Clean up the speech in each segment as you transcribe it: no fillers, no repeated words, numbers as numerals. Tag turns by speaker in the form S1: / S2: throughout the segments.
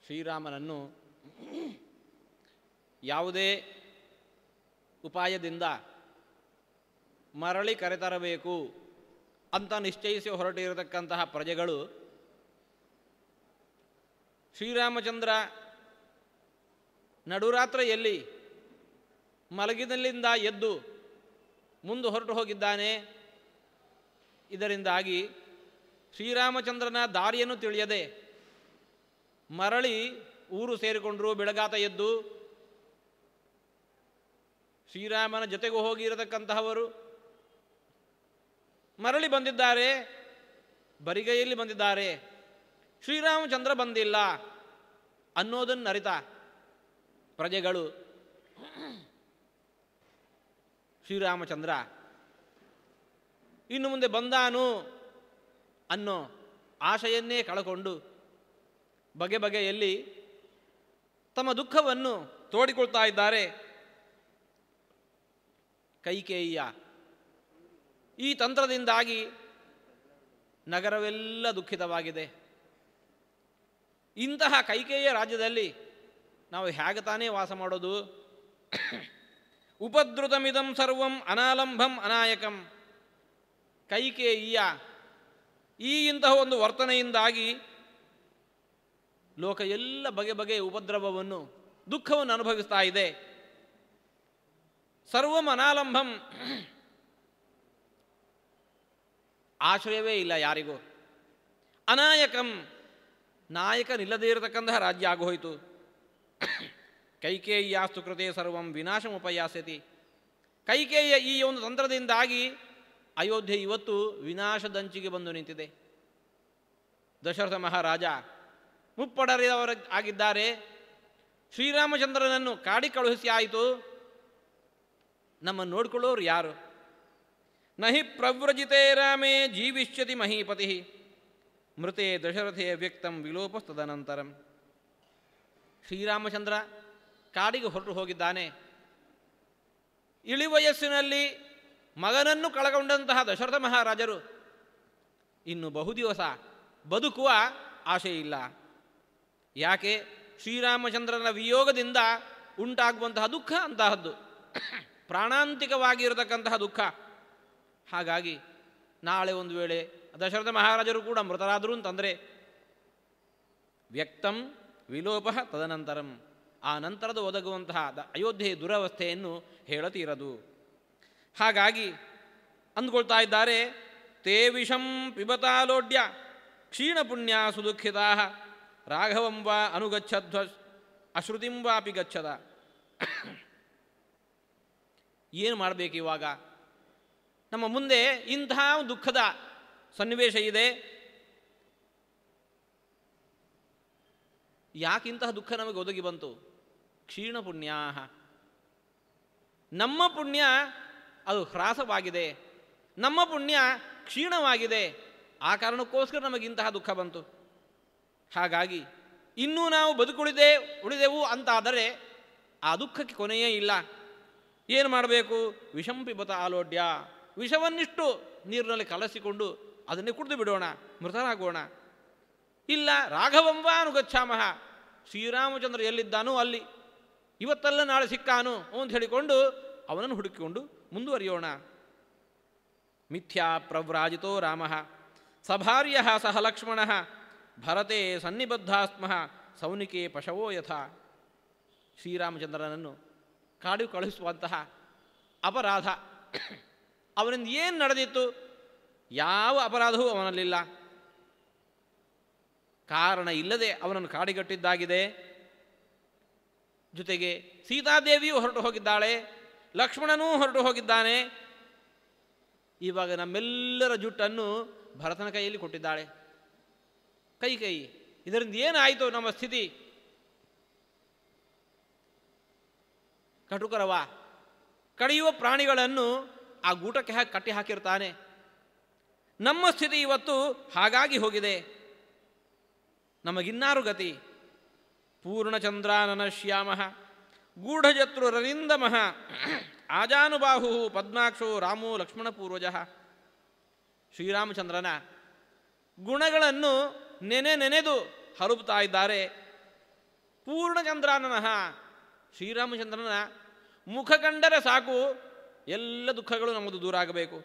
S1: ಶ್ರೀರಾಮನನ್ನು ಯಾವುದೇ ಉಪಾಯದಿಂದ ಮರಳಿ ಕರೆತರಬೇಕು ಅಂತ ನಿಶ್ಚಯಿಸಿ ಹೊರಟಿರತಕ್ಕಂತಹ ಪ್ರಜೆಗಳು ಶ್ರೀರಾಮಚಂದ್ರ ನಡುರಾತ್ರಿಯಲ್ಲಿ ಮಲಗಿದಲ್ಲಿಂದ ಎದ್ದು ಮುಂದೆ ಹೊರಟು ಹೋಗಿದ್ದಾನೆ. ಇದರಿಂದಾಗಿ ಶ್ರೀರಾಮಚಂದ್ರನ ದಾರಿಯನ್ನು ತಿಳಿಯದೆ ಮರಳಿ ಊರು ಸೇರಿಕೊಂಡರು. ಬೆಳಗಾತ ಎದ್ದು ಶ್ರೀರಾಮನ ಜೊತೆಗೂ ಹೋಗಿರತಕ್ಕಂತಹವರು ಮರಳಿ ಬಂದಿದ್ದಾರೆ, ಬರಿಗೈಯಲ್ಲಿ ಬಂದಿದ್ದಾರೆ. ಶ್ರೀರಾಮಚಂದ್ರ ಬಂದಿಲ್ಲ ಅನ್ನೋದನ್ನು ಅರಿತ ಪ್ರಜೆಗಳು ಶ್ರೀರಾಮಚಂದ್ರ ಇನ್ನು ಮುಂದೆ ಬಂದಾನು ಅನ್ನೋ ಆಶೆಯನ್ನೇ ಕಳಕೊಂಡು ಬಗೆ ಬಗೆಯಲ್ಲಿ ತಮ್ಮ ದುಃಖವನ್ನು ತೋಡಿಕೊಳ್ತಾ ಇದ್ದಾರೆ. ಕೈಕೇಯಿಯ ಈ ತಂತ್ರದಿಂದಾಗಿ ನಗರವೆಲ್ಲ ದುಃಖಿತವಾಗಿದೆ. ಇಂತಹ ಕೈಕೇಯಿಯ ರಾಜ್ಯದಲ್ಲಿ ನಾವು ಹೇಗೆ ತಾನೇ ವಾಸ ಮಾಡೋದು? ಉಪದ್ರುತಮಿದಂ ಸರ್ವಂ ಅನಾಲಂಬಂ ಅನಾಯಕಂ. ಕೈಕೇಯಿಯ ಈ ಇಂತಹ ಒಂದು ವರ್ತನೆಯಿಂದಾಗಿ ಲೋಕ ಎಲ್ಲ ಬಗೆ ಬಗೆಯ ಉಪದ್ರವವನ್ನು ದುಃಖವನ್ನು ಅನುಭವಿಸ್ತಾ ಇದೆ. ಸರ್ವಂ ಅನಾಲಂಬಂ, ಆಶ್ರಯವೇ ಇಲ್ಲ ಯಾರಿಗೂ. ಅನಾಯಕಂ, ನಾಯಕನಿಲ್ಲದೇ ಇರತಕ್ಕಂತಹ ರಾಜ್ಯ ಆಗೋಯಿತು. ಕೈಕೇಯಿಯಾಸ್ತು ಕೃತೆ ಸರ್ವಂ ವಿನಾಶಮುಪಯಾಸ್ಯತಿ. ಕೈಕೇಯಿಯ ಈ ಒಂದು ತಂತ್ರದಿಂದಾಗಿ ಅಯೋಧ್ಯೆ ಇವತ್ತು ವಿನಾಶದಂಚಿಗೆ ಬಂದು ನಿಂತಿದೆ. ದಶರಥ ಮಹಾರಾಜ ಮುಪ್ಪಡರಿದವರು ಆಗಿದ್ದಾರೆ. ಶ್ರೀರಾಮಚಂದ್ರನನ್ನು ಕಾಡಿ ಕಳುಹಿಸಿ ಆಯಿತು. ನಮ್ಮನ್ನು ನೋಡಿಕೊಳ್ಳೋರು ಯಾರು? ನಹಿ ಪ್ರವ್ರಜಿತೇ ರಾಮೇ ಜೀವಿಷ್ಯತಿ ಮಹೀಪತಿ ಮೃತೆ ದಶರಥೇ ವ್ಯಕ್ತಂ ವಿಲೋಪಸ್ತದನಂತರಂ. ಶ್ರೀರಾಮಚಂದ್ರ ಕಾಡಿಗೆ ಹೊರಟು ಹೋಗಿದ್ದಾನೆ. ಇಳಿವಯಸ್ಸಿನಲ್ಲಿ ಮಗನನ್ನು ಕಳಗೊಂಡಂತಹ ದಶರಥ ಮಹಾರಾಜರು ಇನ್ನು ಬಹುದಿವಸ ಬದುಕುವ ಆಶೆ ಇಲ್ಲ. ಯಾಕೆ? ಶ್ರೀರಾಮಚಂದ್ರನ ವಿಯೋಗದಿಂದ ಉಂಟಾಗುವಂತಹ ದುಃಖ ಅಂತಹದ್ದು, ಪ್ರಾಣಾಂತಿಕವಾಗಿರತಕ್ಕಂತಹ ದುಃಖ. ಹಾಗಾಗಿ ನಾಳೆ ಒಂದು ವೇಳೆ ದಶರಥ ಮಹಾರಾಜರು ಕೂಡ ಮೃತರಾದರು ಅಂತಂದರೆ ವ್ಯಕ್ತಂ ವಿಲೋಪ ತದನಂತರಂ, ಆ ನಂತರದ ಒದಗುವಂತಹ ಅಯೋಧ್ಯೆಯ ದುರವಸ್ಥೆಯನ್ನು ಹೇಳತೀರದು. ಹಾಗಾಗಿ ಅಂದುಕೊಳ್ತಾ ಇದ್ದಾರೆ, ತೇ ವಿಷಂ ಪಿಬತಾಲೋಡ್ಯ ಕ್ಷೀಣ ಪುಣ್ಯ ಸುದುಃಖಿತಾ ರಾಘವಂ ವಾ ಅನುಗಚ್ಚಧ್ವ ಅಶ್ರುತಿಂ ವಾಪಿ ಗಚ್ಚದ. ಏನು ಮಾಡಬೇಕು ಇವಾಗ? ನಮ್ಮ ಮುಂದೆ ಇಂತಹ ದುಃಖದ ಸನ್ನಿವೇಶ ಇದೆ. ಯಾಕಿಂತಹ ದುಃಖ ನಮಗೆ ಒದಗಿ ಬಂತು? ಕ್ಷೀಣ ಪುಣ್ಯ, ನಮ್ಮ ಪುಣ್ಯ ಅದು ಹ್ರಾಸವಾಗಿದೆ, ನಮ್ಮ ಪುಣ್ಯ ಕ್ಷೀಣವಾಗಿದೆ. ಆ ಕಾರಣಕ್ಕೋಸ್ಕರ ನಮಗಿಂತಹ ದುಃಖ ಬಂತು. ಹಾಗಾಗಿ ಇನ್ನೂ ನಾವು ಉಳಿದೆವು ಅಂತಾದರೆ ಆ ದುಃಖಕ್ಕೆ ಕೊನೆಯೇ ಇಲ್ಲ. ಏನು ಮಾಡಬೇಕು? ವಿಷಂ ಪಿಬತ ಆಲೋಡ್ಯ, ವಿಷವನ್ನಿಷ್ಟು ನೀರಿನಲ್ಲಿ ಕಲಸಿಕೊಂಡು ಅದನ್ನೇ ಕುಡಿದು ಬಿಡೋಣ, ಮೃತರಾಗೋಣ. ಇಲ್ಲ ರಾಘವಂವಾ ಅನುಗಚ್ಛಾಮಹ, ಶ್ರೀರಾಮಚಂದ್ರ ಎಲ್ಲಿದ್ದಾನೋ ಅಲ್ಲಿ, ಇವತ್ತಲ್ಲ ನಾಳೆ ಸಿಕ್ಕಾನು ಅಂತ ಹೇಳಿಕೊಂಡು ಅವನನ್ನು ಹುಡುಕಿಕೊಂಡು ಮುಂದುವರಿಯೋಣ. ಮಿಥ್ಯಾ ಪ್ರವ್ರಾಜಿತೋ ರಾಮ ಸಭಾರ್ಯ ಸಹ ಲಕ್ಷ್ಮಣ ಭರತೆ ಸನ್ನಿಬದ್ಧಾಸ್ಮಃ ಸೌನಿಕೆ ಪಶವೋ ಯಥಾ. ಶ್ರೀರಾಮಚಂದ್ರನನ್ನು ಕಾಡಿಗೆ ಕಳುಹಿಸುವಂತಹ ಅಪರಾಧ ಅವನಿಂದ ಏನು ನಡೆದಿತ್ತು? ಯಾವ ಅಪರಾಧವೂ ಅವನಲ್ಲಿಲ್ಲ. ಕಾರಣ ಇಲ್ಲದೆ ಅವನನ್ನು ಕಾಡಿಗಟ್ಟಿದ್ದಾಗಿದೆ. ಜೊತೆಗೆ ಸೀತಾದೇವಿಯೂ ಹೊರಟು ಹೋಗಿದ್ದಾಳೆ, ಲಕ್ಷ್ಮಣನೂ ಹೊರಟು ಹೋಗಿದ್ದಾನೆ. ಇವಾಗ ನಮ್ಮೆಲ್ಲರ ಜುಟ್ಟನ್ನು ಭರತನ ಕೈಯಲ್ಲಿ ಕೊಟ್ಟಿದ್ದಾಳೆ ಕೈಕೇಯಿ. ಇದರಿಂದ ಏನಾಯಿತು ನಮ್ಮ ಸ್ಥಿತಿ? ಕಟುಕರವ ಕಡಿಯುವ ಪ್ರಾಣಿಗಳನ್ನು ಆ ಗೂಟಕ್ಕೆ ಕಟ್ಟಿ ಹಾಕಿರ್ತಾನೆ. ನಮ್ಮ ಸ್ಥಿತಿ ಇವತ್ತು ಹಾಗಾಗಿ ಹೋಗಿದೆ. ನಮಗಿನ್ನಾರು ಗತಿ? ಪೂರ್ಣಚಂದ್ರಾನನ ಶ್ಯಾಮ ಗೂಢಜತ್ರುರರಿಂದಮಃ ಆಜಾನುಬಾಹು ಪದ್ಮಾಕ್ಷೋ ರಾಮೋ ಲಕ್ಷ್ಮಣ ಪೂರ್ವಜ. ಶ್ರೀರಾಮಚಂದ್ರನ ಗುಣಗಳನ್ನು ನೆನೆದು ಹರುಬ್ತಾ ಇದ್ದಾರೆ. ಪೂರ್ಣಚಂದ್ರಾನನಃ, ಶ್ರೀರಾಮಚಂದ್ರನ ಮುಖ ಕಂಡರೆ ಸಾಕು ಎಲ್ಲ ದುಃಖಗಳು ನಮ್ಮದು ದೂರ ಆಗಬೇಕು.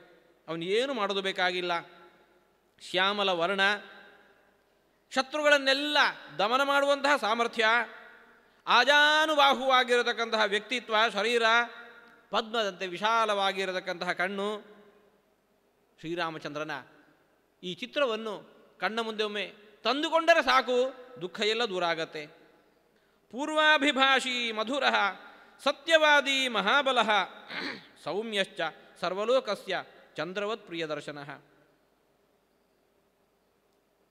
S1: ಅವನು ಏನು ಮಾಡೋದು ಬೇಕಾಗಿಲ್ಲ. ಶ್ಯಾಮಲ ವರ್ಣ, ಶತ್ರುಗಳನ್ನೆಲ್ಲ ದಮನ ಮಾಡುವಂತಹ ಸಾಮರ್ಥ್ಯ, ಆಜಾನುಬಾಹುವಾಗಿರತಕ್ಕಂತಹ ವ್ಯಕ್ತಿತ್ವ, ಶರೀರ, ಪದ್ಮದಂತೆ ವಿಶಾಲವಾಗಿರತಕ್ಕಂತಹ ಕಣ್ಣು. ಶ್ರೀರಾಮಚಂದ್ರನ ಈ ಚಿತ್ರವನ್ನು ಕಣ್ಣ ಮುಂದೆ ಒಮ್ಮೆ ತಂದುಕೊಂಡರೆ ಸಾಕು ದುಃಖ ಎಲ್ಲ ದೂರ ಆಗತ್ತೆ. ಪೂರ್ವಾಭಿಭಾಷಿ ಮಧುರ ಸತ್ಯವಾದಿ ಮಹಾಬಲ ಸೌಮ್ಯಶ್ಚ ಸರ್ವಲೋಕಸ್ಯ ಚಂದ್ರವತ್ ಪ್ರಿಯದರ್ಶನ.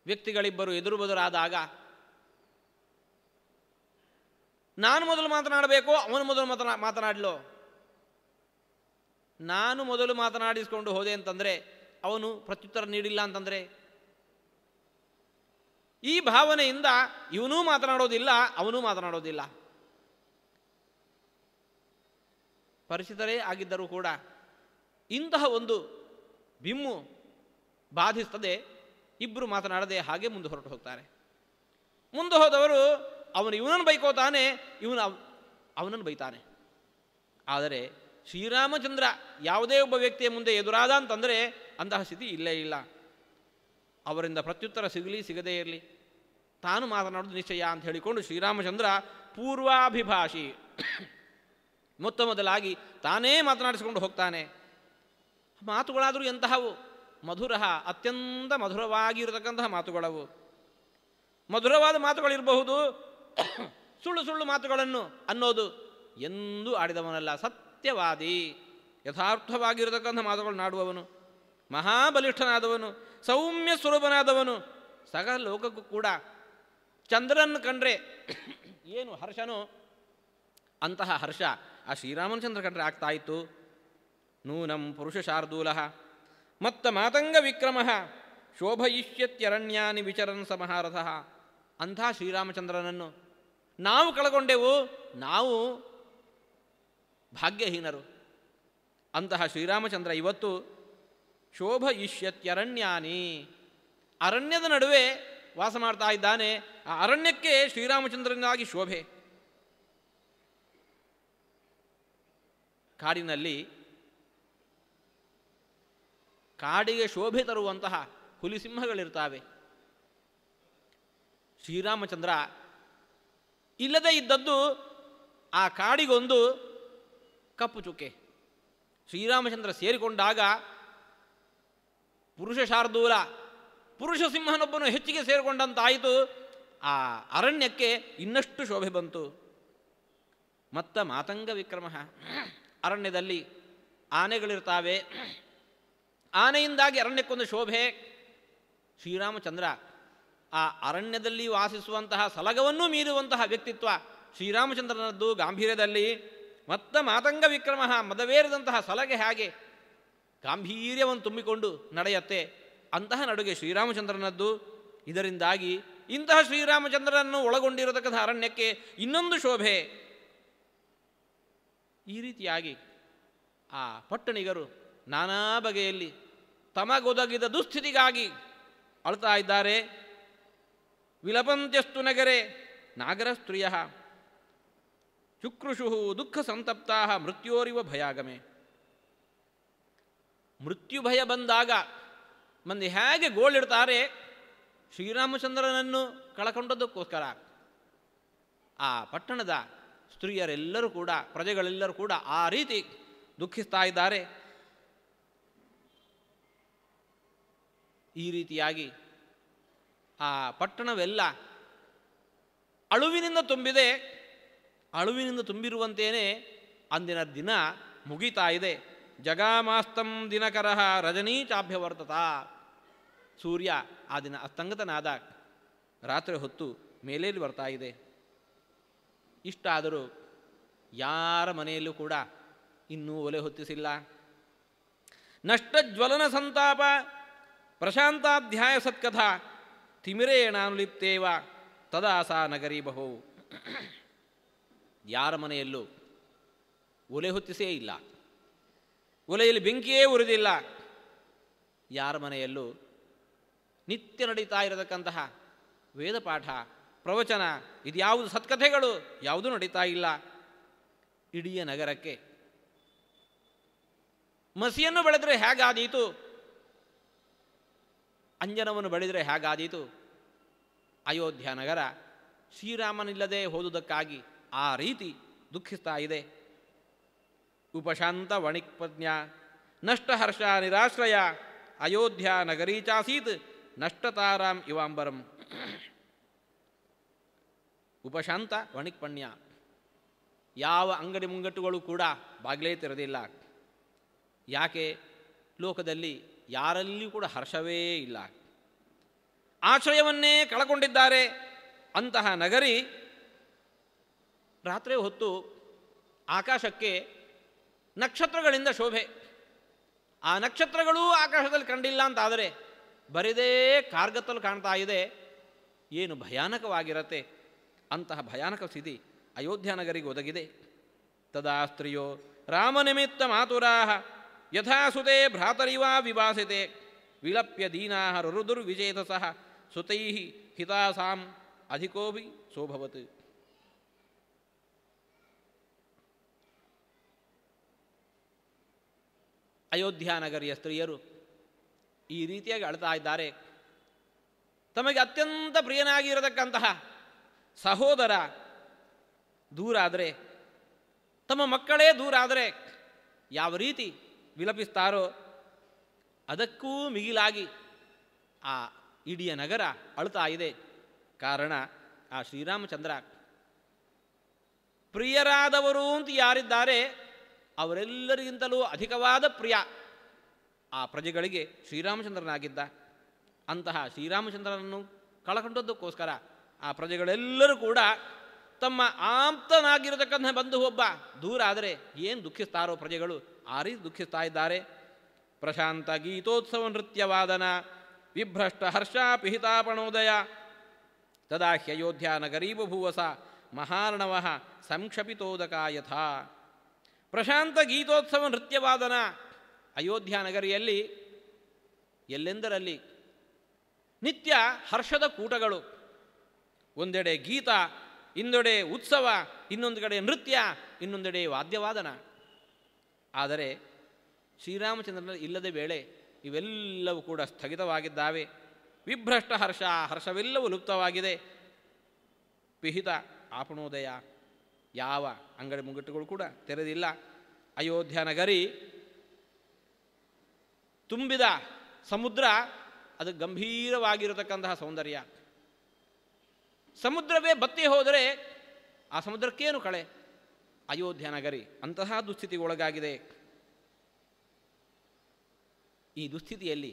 S1: ವ್ಯಕ್ತಿಗಳಿಬ್ಬರು ಎದುರು ಬದುರಾದಾಗ ನಾನು ಮೊದಲು ಮಾತನಾಡಬೇಕೋ ಅವನು ಮೊದಲು ಮಾತನಾಡಲೋ? ನಾನು ಮೊದಲು ಮಾತನಾಡಿಸಿಕೊಂಡು ಹೋದೆ ಅಂತಂದರೆ ಅವನು ಪ್ರತ್ಯುತ್ತರ ನೀಡಿಲ್ಲ ಅಂತಂದರೆ ಈ ಭಾವನೆಯಿಂದ ಇವನೂ ಮಾತನಾಡೋದಿಲ್ಲ, ಅವನೂ ಮಾತನಾಡೋದಿಲ್ಲ. ಪರಿಚಿತರೇ ಆಗಿದ್ದರೂ ಕೂಡ ಇಂತಹ ಒಂದು ಬಿಮ್ಮು ಬಾಧಿಸ್ತದೆ. ಇಬ್ಬರು ಮಾತನಾಡದೆ ಹಾಗೆ ಮುಂದೆ ಹೊರಟು ಹೋಗ್ತಾರೆ. ಮುಂದೆ ಹೋದವರು ಅವನು ಇವನನ್ನು ಬೈಕೋತಾನೆ, ಇವನು ಅವನನ್ನು ಬೈತಾನೆ. ಆದರೆ ಶ್ರೀರಾಮಚಂದ್ರ ಯಾವುದೇ ಒಬ್ಬ ವ್ಯಕ್ತಿಯ ಮುಂದೆ ಎದುರಾದ ಅಂತಂದರೆ ಅಂತಹ ಸ್ಥಿತಿ ಇಲ್ಲೇ ಇಲ್ಲ. ಅವರಿಂದ ಪ್ರತ್ಯುತ್ತರ ಸಿಗಲಿ ಸಿಗದೇ ಇರಲಿ, ತಾನು ಮಾತನಾಡೋದು ನಿಶ್ಚಯ ಅಂತ ಹೇಳಿಕೊಂಡು ಶ್ರೀರಾಮಚಂದ್ರ ಪೂರ್ವಾಭಿಭಾಷಿ, ಮೊತ್ತ ಮೊದಲಾಗಿ ತಾನೇ ಮಾತನಾಡಿಸಿಕೊಂಡು ಹೋಗ್ತಾನೆ. ಮಾತುಗಳಾದರೂ ಎಂತಹವು? ಮಧುರ, ಅತ್ಯಂತ ಮಧುರವಾಗಿರತಕ್ಕಂತಹ ಮಾತುಗಳವು. ಮಧುರವಾದ ಮಾತುಗಳಿರಬಹುದು, ಸುಳ್ಳು ಸುಳ್ಳು ಮಾತುಗಳನ್ನು ಅನ್ನೋದು ಎಂದೂ ಆಡಿದವನಲ್ಲ. ಸತ್ಯವಾದಿ, ಯಥಾರ್ಥವಾಗಿರತಕ್ಕಂಥ ಮಾತುಗಳನ್ನಾಡುವವನು, ಮಹಾಬಲಿಷ್ಠನಾದವನು, ಸೌಮ್ಯ ಸ್ವರೂಪನಾದವನು. ಸಕಲ ಲೋಕಕ್ಕೂ ಕೂಡ ಚಂದ್ರನ್ನು ಕಂಡ್ರೆ ಏನು ಹರ್ಷನೋ ಅಂತಹ ಹರ್ಷ ಆ ಶ್ರೀರಾಮಚಂದ್ರ ಕಂಡ್ರೆ ಆಗ್ತಾ ಇತ್ತು. ನೂನಂ ಪುರುಷ ಶಾರ್ದೂಲ ಮತ್ತ ಮಾತಂಗ ವಿಕ್ರಮ ಶೋಭಯಿಷ್ಯತ್ಯರಣ್ಯಾನಿ ವಿಚರನ್ ಸಮಹಾರಥ. ಅಂಥ ಶ್ರೀರಾಮಚಂದ್ರನನ್ನು ನಾವು ಕಳ್ಕೊಂಡೆವು, ನಾವು ಭಾಗ್ಯಹೀನರು. ಅಂತಹ ಶ್ರೀರಾಮಚಂದ್ರ ಇವತ್ತು ಶೋಭಯಿಷ್ಯತ್ಯರಣ್ಯಾನಿ, ಅರಣ್ಯದ ನಡುವೆ ವಾಸ ಮಾಡ್ತಾ ಇದ್ದಾನೆ. ಆ ಅರಣ್ಯಕ್ಕೆ ಶ್ರೀರಾಮಚಂದ್ರನಾಗಿ ಶೋಭೆ. ಕಾಡಿನಲ್ಲಿ ಕಾಡಿಗೆ ಶೋಭೆ ತರುವಂತಹ ಹುಲಿಸಿಂಹಗಳಿರ್ತಾವೆ. ಶ್ರೀರಾಮಚಂದ್ರ ಇಲ್ಲದೇ ಇದ್ದದ್ದು ಆ ಕಾಡಿಗೊಂದು ಕಪ್ಪು ಚುಕ್ಕೆ. ಶ್ರೀರಾಮಚಂದ್ರ ಸೇರಿಕೊಂಡಾಗ ಪುರುಷ ಶಾರ್ದೂಲ, ಪುರುಷ ಸಿಂಹನೊಬ್ಬನು ಹೆಚ್ಚಿಗೆ ಸೇರಿಕೊಂಡಂತಾಯಿತು. ಆ ಅರಣ್ಯಕ್ಕೆ ಇನ್ನಷ್ಟು ಶೋಭೆ ಬಂತು. ಮತ್ತ ಮಾತಂಗ ವಿಕ್ರಮ, ಅರಣ್ಯದಲ್ಲಿ ಆನೆಗಳಿರ್ತಾವೆ. ಆನೆಯಿಂದಾಗಿ ಅರಣ್ಯಕ್ಕೊಂದು ಶೋಭೆ. ಶ್ರೀರಾಮಚಂದ್ರ ಆ ಅರಣ್ಯದಲ್ಲಿ ವಾಸಿಸುವಂತಹ ಸಲಗವನ್ನೂ ಮೀರುವಂತಹ ವ್ಯಕ್ತಿತ್ವ ಶ್ರೀರಾಮಚಂದ್ರನದ್ದು ಗಾಂಭೀರ್ಯದಲ್ಲಿ. ಮತ್ತ ಮಾತಂಗ ವಿಕ್ರಮ, ಮದವೇರಿದಂತಹ ಸಲಗೆ ಹಾಗೆ ಗಾಂಭೀರ್ಯವನ್ನು ತುಂಬಿಕೊಂಡು ನಡೆಯತ್ತೆ. ಅಂತಹ ನಡುಗೆ ಶ್ರೀರಾಮಚಂದ್ರನದ್ದು. ಇದರಿಂದಾಗಿ ಇಂತಹ ಶ್ರೀರಾಮಚಂದ್ರನನ್ನು ಒಳಗೊಂಡಿರತಕ್ಕಂಥ ಅರಣ್ಯಕ್ಕೆ ಇನ್ನೊಂದು ಶೋಭೆ. ಈ ರೀತಿಯಾಗಿ ಆ ಪಟ್ಟಣಿಗರು ನಾನಾ ಬಗೆಯಲ್ಲಿ ತಮಗೊದಗಿದ ದುಸ್ಥಿತಿಗಾಗಿ ಅಳ್ತಾ ಇದ್ದಾರೆ. ವಿಲಪಂತ್ಯಸ್ತು ನಗರೆ ನಾಗರ ಸ್ತ್ರೀಯ ಚುಕ್ರುಷು ದುಃಖ ಸಂತಪ್ತಾ ಮೃತ್ಯೋರಿವ ಭಯಾಗಮೆ. ಮೃತ್ಯು ಭಯ ಬಂದಾಗ ಮಂದಿ ಹೇಗೆ ಗೋಳಿಡ್ತಾರೆ, ಶ್ರೀರಾಮಚಂದ್ರನನ್ನು ಕಳಕೊಂಡದ್ದಕ್ಕೋಸ್ಕರ ಆ ಪಟ್ಟಣದ ಸ್ತ್ರೀಯರೆಲ್ಲರೂ ಕೂಡ, ಪ್ರಜೆಗಳೆಲ್ಲರೂ ಕೂಡ ಆ ರೀತಿ ದುಃಖಿಸ್ತಾ ಇದ್ದಾರೆ. ಈ ರೀತಿಯಾಗಿ ಆ ಪಟ್ಟಣವೆಲ್ಲ ಅಳುವಿನಿಂದ ತುಂಬಿದೆ. ಅಳುವಿನಿಂದ ತುಂಬಿರುವಂತೆಯೇ ಅಂದಿನ ದಿನ ಮುಗಿತಾ ಇದೆ. ಜಗಾಮಾಸ್ತಂ ದಿನಕರಃ ರಜನೀ ಚಾಭ್ಯವರ್ತತ. ಸೂರ್ಯ ಆ ದಿನ ಅಸ್ತಂಗತನಾದ. ರಾತ್ರಿ ಹೊತ್ತು ಮೇಲೇರಿ ಬರ್ತಾ ಇದೆ. ಇಷ್ಟಾದರೂ ಯಾರ ಮನೆಯಲ್ಲೂ ಕೂಡ ಇನ್ನೂ ಒಲೆ ಹೊತ್ತಿಸಿಲ್ಲ. ನಷ್ಟಜ್ವಲನ ಸಂತಾಪ ಪ್ರಶಾಂತಾಧ್ಯಾಯ ಸತ್ಕಥಾ ತಿಮಿರೇಣಾನುಲಿಪ್ತೇವ ತದಾಸಾ ನಗರಿ ಬಹು. ಯಾರ ಮನೆಯಲ್ಲೂ ಒಲೆ ಹೊತ್ತಿಸೇ ಇಲ್ಲ, ಒಲೆಯಲ್ಲಿ ಬೆಂಕಿಯೇ ಉರಿದಿಲ್ಲ. ಯಾರ ಮನೆಯಲ್ಲೂ ನಿತ್ಯ ನಡೀತಾ ಇರತಕ್ಕಂತಹ ವೇದಪಾಠ, ಪ್ರವಚನ ಇದ್ಯಾವುದು ಸತ್ಕಥೆಗಳು ಯಾವುದೂ ನಡೀತಾ ಇಲ್ಲ. ಇಡೀ ನಗರಕ್ಕೆ ಮಸಿಯನ್ನು ಬೆಳೆದರೆ ಹೇಗಾದೀತು, ಅಂಜನವನ್ನು ಬೆಳೆದರೆ ಹೇಗಾದೀತು. ಅಯೋಧ್ಯ ನಗರ ಶ್ರೀರಾಮನಿಲ್ಲದೆ ಹೋದುದಕ್ಕಾಗಿ ಆ ರೀತಿ ದುಃಖಿಸ್ತಾ ಇದೆ. ಉಪಶಾಂತ ವಣಿಕ್ಪಜ್ಞ ನಷ್ಟಹರ್ಷ ನಿರಾಶ್ರಯ ಅಯೋಧ್ಯ ನಗರೀಚಾಸೀತ್ ನಷ್ಟತಾರಾಂ ಇವಾಂಬರಂ. ಉಪಶಾಂತ ವಣಿಕ್ಪಣ್ಯ, ಯಾವ ಅಂಗಡಿ ಮುಂಗಟ್ಟುಗಳು ಕೂಡ ಬಾಗಿಲೇ ತೆರೆದಿಲ್ಲ. ಯಾಕೆ? ಲೋಕದಲ್ಲಿ ಯಾರಲ್ಲಿಯೂ ಕೂಡ ಹರ್ಷವೇ ಇಲ್ಲ, ಆಶ್ರಯವನ್ನೇ ಕಳಕೊಂಡಿದ್ದಾರೆ. ಅಂತಹ ನಗರಿ ರಾತ್ರಿ ಹೊತ್ತು ಆಕಾಶಕ್ಕೆ ನಕ್ಷತ್ರಗಳಿಂದ ಶೋಭೆ. ಆ ನಕ್ಷತ್ರಗಳೂ ಆಕಾಶದಲ್ಲಿ ಕಂಡಿಲ್ಲ ಅಂತಾದರೆ ಬರಿದೇ ಕಾರ್ಗತ್ತಲು ಕಾಣ್ತಾ ಇದೆ. ಏನು ಭಯಾನಕವಾಗಿರತ್ತೆ. ಅಂತಹ ಭಯಾನಕ ಸ್ಥಿತಿ ಅಯೋಧ್ಯ ನಗರಿಗೆ ಒದಗಿದೆ. ತದಾ ಸ್ತ್ರೀಯೋ ರಾಮನಿಮಿತ್ತ ಮಾತುರಾಹ ಯಥಾಸುತೆ ಭ್ರಾತರಿವಾ ವಿಭಾಸಿತೆ ವಿಲಪ್ಯ ದೀನಾಹ ರುರುದುರ್ವಿಜೇತಸಃ ಸುತೈಃ ಹಿತಾಸಾಂ ಅಧಿಕೋಭಿ ಸೋಭವತ್. ಅಯೋಧ್ಯ ನಗರಿಯ ಸ್ತ್ರೀಯರು ಈ ರೀತಿಯಾಗಿ ಅಳ್ತಾ ಇದ್ದಾರೆ. ತಮಗೆ ಅತ್ಯಂತ ಪ್ರಿಯನಾಗಿರತಕ್ಕಂತಹ ಸಹೋದರ ದೂರ ಆದರೆ, ತಮ್ಮ ಮಕ್ಕಳೇ ದೂರ ಆದರೆ ಯಾವ ರೀತಿ ವಿಲಪಿಸ್ತಾರೋ ಅದಕ್ಕೂ ಮಿಗಿಲಾಗಿ ಆ ಇಡೀ ನಗರ ಅಳ್ತಾ ಇದೆ. ಕಾರಣ ಆ ಶ್ರೀರಾಮಚಂದ್ರ ಪ್ರಿಯರಾದವರು ಅಂತ ಯಾರಿದ್ದಾರೆ ಅವರೆಲ್ಲರಿಗಿಂತಲೂ ಅಧಿಕವಾದ ಪ್ರಿಯ ಆ ಪ್ರಜೆಗಳಿಗೆ ಶ್ರೀರಾಮಚಂದ್ರನಾಗಿದ್ದ. ಅಂತಹ ಶ್ರೀರಾಮಚಂದ್ರನನ್ನು ಕಳಕೊಂಡದ್ದಕ್ಕೋಸ್ಕರ ಆ ಪ್ರಜೆಗಳೆಲ್ಲರೂ ಕೂಡ ತಮ್ಮ ಆಪ್ತನಾಗಿರತಕ್ಕಂಥ ಬಂಧು ಒಬ್ಬ ದೂರ ಆದರೆ ಏನು ದುಃಖಿಸ್ತಾರೋ ಪ್ರಜೆಗಳು ಆ ರೀತಿ ದುಃಖಿಸ್ತಾ ಇದ್ದಾರೆ. ಪ್ರಶಾಂತ ಗೀತೋತ್ಸವ ನೃತ್ಯವಾದನ ವಿಭ್ರಷ್ಟ ಹರ್ಷ ಪಿಹಿತಾಪಣೋದಯ ತದಾ ಹ್ಯಯೋಧ್ಯ ನಗರೀಬಭೂವಸ ಮಹಾರ್ಣವ ಸಂಕ್ಷಪಿತೋದಕ ಯಥಾ. ಪ್ರಶಾಂತ ಗೀತೋತ್ಸವ ನೃತ್ಯವಾದನ ಅಯೋಧ್ಯ ನಗರಿಯಲ್ಲಿ ಎಲ್ಲೆಂದರಲ್ಲಿ ನಿತ್ಯ ಹರ್ಷದ ಕೂಟಗಳು. ಒಂದೆಡೆ ಗೀತ, ಇನ್ನೊಂದೆಡೆ ಉತ್ಸವ, ಇನ್ನೊಂದು ಕಡೆ ನೃತ್ಯ, ಇನ್ನೊಂದೆಡೆ ವಾದ್ಯವಾದನ. ಆದರೆ ಶ್ರೀರಾಮಚಂದ್ರನ ಇಲ್ಲದ ವೇಳೆ ಇವೆಲ್ಲವೂ ಕೂಡ ಸ್ಥಗಿತವಾಗಿದ್ದಾವೆ. ವಿಭ್ರಷ್ಟ ಹರ್ಷ, ಹರ್ಷವೆಲ್ಲವೂ ಲುಪ್ತವಾಗಿದೆ. ಪಿಹಿತ ಆಪಣೋದಯ, ಯಾವ ಅಂಗಡಿ ಮುಂಗಟ್ಟುಗಳು ಕೂಡ ತೆರೆದಿಲ್ಲ. ಅಯೋಧ್ಯ ನಗರಿ ತುಂಬಿದ ಸಮುದ್ರ, ಅದು ಗಂಭೀರವಾಗಿರತಕ್ಕಂತಹ ಸೌಂದರ್ಯ. ಸಮುದ್ರವೇ ಬತ್ತಿ ಹೋದರೆ ಆ ಸಮುದ್ರಕ್ಕೇನು ಕಳೆ. ಅಯೋಧ್ಯ ನಗರಿ ಅಂತಹ ದುಸ್ಥಿತಿಗೆ ಒಳಗಾಗಿದೆ. ಈ ದುಸ್ಥಿತಿಯಲ್ಲಿ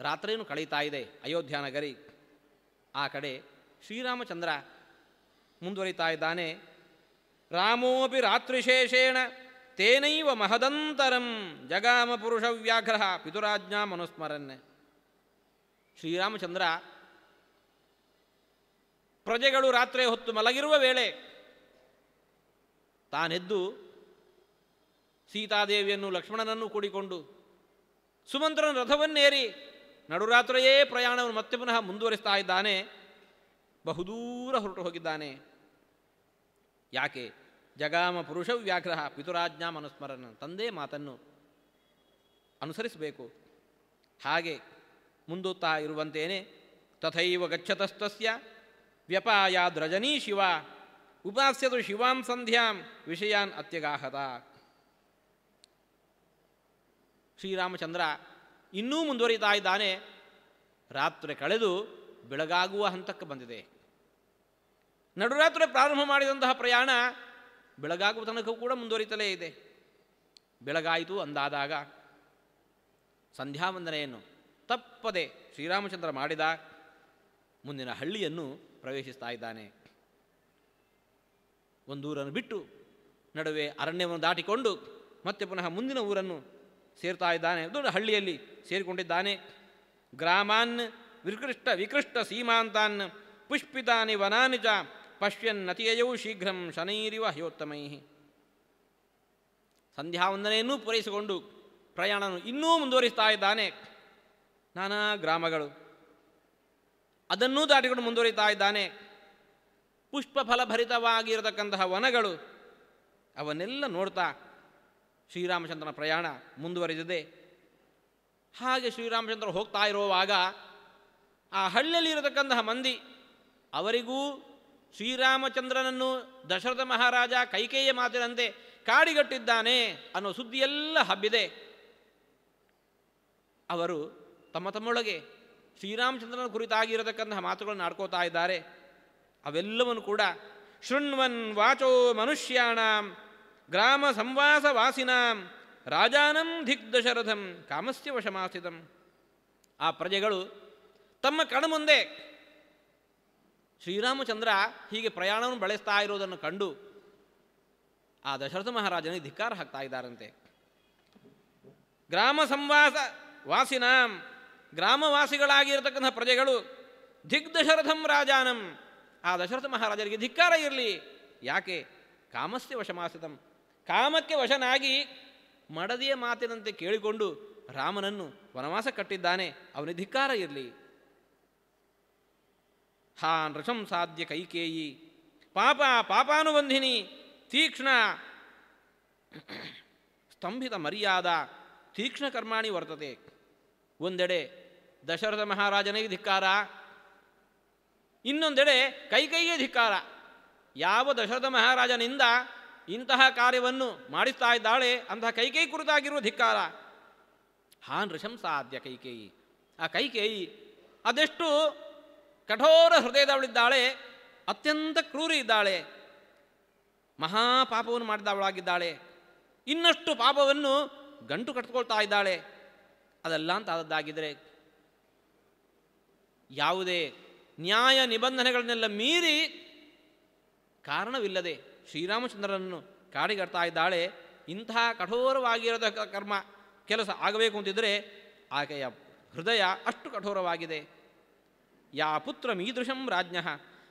S1: ರಾತ್ರಿಯನ್ನು ಕಳೀತಾ ಇದೆ ಅಯೋಧ್ಯ ನಗರಿ. ಆ ಕಡೆ ಶ್ರೀರಾಮಚಂದ್ರ ಮುಂದುವರಿತಾ ಇದ್ದಾನೆ. ರಾಮೋಪಿ ರಾತ್ರಿಶೇಷೇಣ ತೇನೈವ ಮಹದಂತರಂ ಜಗಾಮ ಪುರುಷ ವ್ಯಾಘ್ರ ಪಿತುರಾಜ್ಞಾ ಮನುಸ್ಮರನ್. ಶ್ರೀರಾಮಚಂದ್ರ ಪ್ರಜೆಗಳು ರಾತ್ರಿ ಹೊತ್ತು ಮಲಗಿರುವ ವೇಳೆ ತಾನೆದ್ದು ಸೀತಾದೇವಿಯನ್ನು ಲಕ್ಷ್ಮಣನನ್ನು ಕೂಡಿಕೊಂಡು ಸುಮಂತ್ರನ ರಥವನ್ನೇರಿ ನಡುರಾತ್ರಿಯೇ ಪ್ರಯಾಣವನ್ನು ಮತ್ತೆ ಪುನಃ ಮುಂದುವರಿಸ್ತಾ ಇದ್ದಾನೆ. ಬಹುದೂರ ಹೊರಟು ಹೋಗಿದ್ದಾನೆ. ಯಾಕೆ? ಜಗಾಮ ಪುರುಷ ವ್ಯಾಘ್ರ ಪಿತುರಾಜ್ಞಾ ಮನುಸ್ಮರನ್, ತಂದೆ ಮಾತನ್ನು ಅನುಸರಿಸಬೇಕು. ಹಾಗೆ ಮುಂದೋಗ್ತಾ ಇರುವಂತೇನೆ ತಥೈವ ಗಚ್ಚತಸ್ತಸ್ಯ ವ್ಯಪಾಯಾದ್ರಜನೀ ಶಿವ ಉಪಾಸ್ಯತು ಶಿವಾಂ ಸಂಧ್ಯಾಂ ವಿಷಯಾನ್ ಅತ್ಯಗಾಹತ. ಶ್ರೀರಾಮಚಂದ್ರ ಇನ್ನೂ ಮುಂದುವರಿತಾ ಇದ್ದಾನೆ. ರಾತ್ರಿ ಕಳೆದು ಬೆಳಗಾಗುವ ಹಂತಕ್ಕೆ ಬಂದಿದೆ. ನಡುರಾತ್ರಿ ಪ್ರಾರಂಭ ಮಾಡಿದಂತಹ ಪ್ರಯಾಣ ಬೆಳಗಾಗುವ ತನಕವೂ ಕೂಡ ಮುಂದುವರಿತಲೇ ಇದೆ. ಬೆಳಗಾಯಿತು ಅಂದಾದಾಗ ಸಂಧ್ಯಾವಂದನೆಯನ್ನು ತಪ್ಪದೆ ಶ್ರೀರಾಮಚಂದ್ರ ಮಾಡಿದ. ಮುಂದಿನ ಹಳ್ಳಿಯನ್ನು ಪ್ರವೇಶಿಸ್ತಾ ಇದ್ದಾನೆ. ಒಂದೂರನ್ನು ಬಿಟ್ಟು ನಡುವೆ ಅರಣ್ಯವನ್ನು ದಾಟಿಕೊಂಡು ಮತ್ತೆ ಪುನಃ ಮುಂದಿನ ಊರನ್ನು ಸೇರ್ತಾ ಇದ್ದಾನೆ. ದೊಡ್ಡ ಹಳ್ಳಿಯಲ್ಲಿ ಸೇರಿಕೊಂಡಿದ್ದಾನೆ. ಗ್ರಾಮಾನ್ ವಿಕೃಷ್ಟ ಸೀಮಾಂತಾನ್ ಪುಷ್ಪಿತಾನಿ ವನಾನಿ ಚ ಪಶ್ಯನ್ನತಿಯಯೌ ಶೀಘ್ರಂ ಶನೈರಿವ ಹ್ಯೋತ್ತಮೈ. ಸಂಧ್ಯಾವಂದನೆಯನ್ನೂ ಪೂರೈಸಿಕೊಂಡು ಪ್ರಯಾಣವನ್ನು ಇನ್ನೂ ಮುಂದುವರಿಸ್ತಾ ಇದ್ದಾನೆ. ನಾನಾ ಗ್ರಾಮಗಳು ಅದನ್ನೂ ದಾಟಿಕೊಂಡು ಮುಂದುವರಿತಾ ಇದ್ದಾನೆ. ಪುಷ್ಪ ಫಲಭರಿತವಾಗಿರತಕ್ಕಂತಹ ವನಗಳು, ಅವನ್ನೆಲ್ಲ ನೋಡ್ತಾ ಶ್ರೀರಾಮಚಂದ್ರನ ಪ್ರಯಾಣ ಮುಂದುವರಿದಿದೆ. ಹಾಗೆ ಶ್ರೀರಾಮಚಂದ್ರ ಹೋಗ್ತಾ ಇರುವಾಗ ಆ ಹಳ್ಳಿಯಲ್ಲಿರತಕ್ಕಂತಹ ಮಂದಿ ಅವರಿಗೂ ಶ್ರೀರಾಮಚಂದ್ರನನ್ನು ದಶರಥ ಮಹಾರಾಜ ಕೈಕೇಯಿಯ ಮಾತಿನಂತೆ ಕಾಡಿಗಟ್ಟಿದ್ದಾನೆ ಅನ್ನೋ ಸುದ್ದಿಯೆಲ್ಲ ಹಬ್ಬಿದೆ. ಅವರು ತಮ್ಮ ತಮ್ಮೊಳಗೆ ಶ್ರೀರಾಮಚಂದ್ರನ ಕುರಿತಾಗಿರತಕ್ಕಂತಹ ಮಾತುಗಳನ್ನು ಆಡ್ಕೋತಾ ಇದ್ದಾರೆ. ಅವೆಲ್ಲವನ್ನು ಕೂಡ ಶೃಣ್ವನ್ ವಾಚೋ ಮನುಷ್ಯಾಣಾಂ ಗ್ರಾಮ ಸಂವಾಸ ವಾಸಿನಾಂ ರಾಜಾನಂ ದಿಗ್ದಶರಥಂ ಕಾಮಸ್ಯ ವಶಮಾಸ್ಥಿತಂ. ಆ ಪ್ರಜೆಗಳು ತಮ್ಮ ಕಣ್ಮುಂದೆ ಶ್ರೀರಾಮಚಂದ್ರ ಹೀಗೆ ಪ್ರಯಾಣವನ್ನು ಬೆಳೆಸ್ತಾ ಇರೋದನ್ನು ಕಂಡು ಆ ದಶರಥ ಮಹಾರಾಜನಿಗೆ ಧಿಕ್ಕಾರ ಹಾಕ್ತಾ ಇದ್ದಾರಂತೆ. ಗ್ರಾಮ ಸಂವಾಸ ವಾಸಿನಾಂ, ಗ್ರಾಮವಾಸಿಗಳಾಗಿರತಕ್ಕಂಥ ಪ್ರಜೆಗಳು ದಿಗ್ದಶರಥಂ ರಾಜಾನಂ, ಆ ದಶರಥ ಮಹಾರಾಜರಿಗೆ ಧಿಕ್ಕಾರ ಇರಲಿ. ಯಾಕೆ? ಕಾಮಸ್ಯ ವಶಮಾಸ್ಥಿತಂ, ಕಾಮಕ್ಕೆ ವಶನಾಗಿ ಮಡದಿಯ ಮಾತಿನಂತೆ ಕೇಳಿಕೊಂಡು ರಾಮನನ್ನು ವನವಾಸ ಕಟ್ಟಿದ್ದಾನೆ, ಅವನಿಗೆ ಧಿಕ್ಕಾರ ಇರಲಿ. ಹಾ ನೃಶಂ ಸಾಧ್ಯ ಕೈಕೇಯಿ ಪಾಪ ಪಾಪಾನುಬಂಧಿನಿ ತೀಕ್ಷ್ಣ ಸ್ತಂಭಿತ ಮರ್ಯಾದ ತೀಕ್ಷ್ಣ ಕರ್ಮಾಣಿ ವರ್ತತೆ. ಒಂದೆಡೆ ದಶರಥ ಮಹಾರಾಜನಿಗೆ ಧಿಕ್ಕಾರ, ಇನ್ನೊಂದೆಡೆ ಕೈಕೇಯಿಗೆ ಧಿಕ್ಕಾರ. ಯಾವ ದಶರಥ ಮಹಾರಾಜನಿಂದ ಇಂತಹ ಕಾರ್ಯವನ್ನು ಮಾಡಿಸ್ತಾ ಇದ್ದಾಳೆ ಅಂತಹ ಕೈಕೇಯಿ ಕುರಿತಾಗಿರುವ ಧಿಕ್ಕಾರ. ಹಾ ನೃಶಂಸಾದ್ಯ ಕೈಕೇಯಿ, ಆ ಕೈಕೇಯಿ ಅದೆಷ್ಟು ಕಠೋರ ಹೃದಯದವಳಿದ್ದಾಳೆ, ಅತ್ಯಂತ ಕ್ರೂರಿ ಇದ್ದಾಳೆ, ಮಹಾಪಾಪವನ್ನು ಮಾಡಿದವಳಾಗಿದ್ದಾಳೆ, ಇನ್ನಷ್ಟು ಪಾಪವನ್ನು ಗಂಟು ಕಟ್ಕೊಳ್ತಾ ಇದ್ದಾಳೆ. ಅದೆಲ್ಲ ಅಂತ ಆದದ್ದಾಗಿದ್ದರೆ ಯಾವುದೇ ನ್ಯಾಯ ನಿಬಂಧನೆಗಳನ್ನೆಲ್ಲ ಮೀರಿ ಕಾರಣವಿಲ್ಲದೆ ಶ್ರೀರಾಮಚಂದ್ರನನ್ನು ಕಾಡಿಗಡ್ತಾ ಇದ್ದಾಳೆ. ಇಂತಹ ಕಠೋರವಾಗಿರದ ಕರ್ಮ ಕೆಲಸ ಆಗಬೇಕು ಅಂತಿದ್ದರೆ ಆಕೆಯ ಹೃದಯ ಅಷ್ಟು ಕಠೋರವಾಗಿದೆ. ಯಾ ಪುತ್ರ ಮೀದೃಶಂ ರಾಜ್ಞ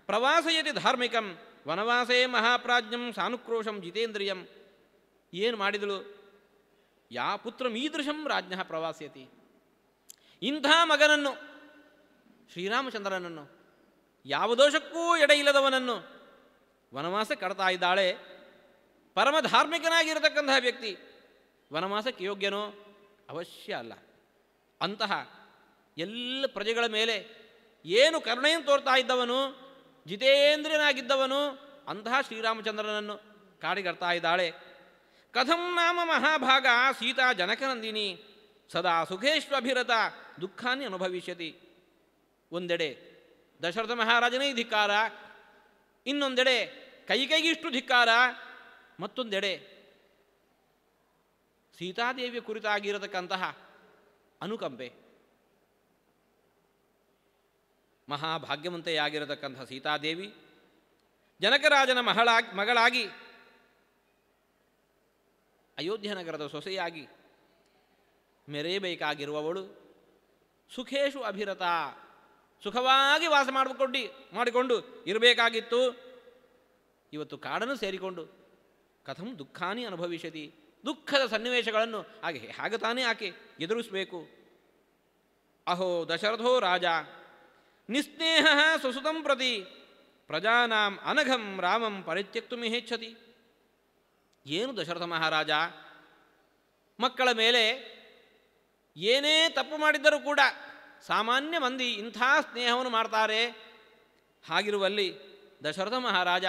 S1: ಪ್ರವಾಸಯತಿ ಧಾರ್ಮಿಕಂ ವನವಾಸೇ ಮಹಾಪ್ರಾಜ್ಞಂ ಸಾನುಕ್ರೋಶಂ ಜಿತೇಂದ್ರಿಯಂ. ಏನು ಮಾಡಿದಳು? ಯಾ ಪುತ್ರ ಮೀದೃಶಂ ರಾಜ್ಞ ಪ್ರವಾಸಯತಿ, ಇಂಥ ಮಗನನ್ನು ಶ್ರೀರಾಮಚಂದ್ರನನ್ನು, ಯಾವ ದೋಷಕ್ಕೂ ಎಡೆಯಿಲ್ಲದವನನ್ನು ವನವಾಸ ಕಡ್ತಾ ಇದ್ದಾಳೆ. ಪರಮ ಧಾರ್ಮಿಕನಾಗಿರತಕ್ಕಂತಹ ವ್ಯಕ್ತಿ ವನವಾಸಕ್ಕೆ ಯೋಗ್ಯನೋ? ಅವಶ್ಯ ಅಲ್ಲ. ಅಂತಹ ಎಲ್ಲ ಪ್ರಜೆಗಳ ಮೇಲೆ ಏನು ಕರುಣೆಯನ್ನು ತೋರ್ತಾ ಇದ್ದವನು, ಜಿತೇಂದ್ರಿಯನಾಗಿದ್ದವನು ಅಂತಹ ಶ್ರೀರಾಮಚಂದ್ರನನ್ನು ಕಾಡಿಗಡ್ತಾ ಇದ್ದಾಳೆ. ಕಥಂ ನಾಮ ಮಹಾಭಾಗ ಸೀತಾ ಜನಕನಂದಿನಿ ಸದಾ ಸುಖೇಶ್ವಭಿರತ ದುಃಖಾನಿ ಅನುಭವಿಷ್ಯತಿ. ಒಂದೆಡೆ ದಶರಥ ಮಹಾರಾಜನೇ ಧಿಕ್ಕಾರ, ಇನ್ನೊಂದೆಡೆ ಕೈಕೈಗಿಷ್ಟು ಧಿಕ್ಕಾರ, ಮತ್ತೊಂದೆಡೆ ಸೀತಾದೇವಿಯ ಕುರಿತಾಗಿರತಕ್ಕಂತಹ ಅನುಕಂಪೆ. ಮಹಾಭಾಗ್ಯವಂತೆಯಾಗಿರತಕ್ಕಂತಹ ಸೀತಾದೇವಿ ಜನಕರಾಜನ ಮಗಳಾಗಿ ಅಯೋಧ್ಯ ನಗರದ ಸೊಸೆಯಾಗಿ ಮೆರೆಯಬೇಕಾಗಿರುವವಳು ಸುಖೇಶು ಅಭಿರತ, ಸುಖವಾಗಿ ವಾಸ ಮಾಡಿಕೊಂಡು ಇರಬೇಕಾಗಿತ್ತು. ಇವತ್ತು ಕಾಡನ್ನು ಸೇರಿಕೊಂಡು ಕಥಂ ದುಃಖಾನಿ ಅನುಭವಿಷ್ಯತಿ, ದುಃಖದ ಸನ್ನಿವೇಶಗಳನ್ನು ಹಾಗೆ ತಾನೇ ಆಕೆ ಎದುರಿಸಬೇಕು. ಅಹೋ ದಶರಥೋ ರಾಜ ನಿಸ್ನೇಹ ಸ್ವಸುತಂ ಪ್ರತಿ ಪ್ರಜಾನಾಂ ಅನಘಂ ರಾಮಂ ಪರಿತ್ಯಕ್ತು ಮಿಹೇಚ್ಛತಿ. ಏನು ದಶರಥ ಮಹಾರಾಜ ಮಕ್ಕಳ ಮೇಲೆ ಏನೇ ತಪ್ಪು ಮಾಡಿದ್ದರೂ ಕೂಡ ಸಾಮಾನ್ಯ ಮಂದಿ ಇಂಥ ಸ್ನೇಹವನ್ನು ಮಾಡ್ತಾರೆ. ಹಾಗಿರುವಲ್ಲಿ ದಶರಥ ಮಹಾರಾಜ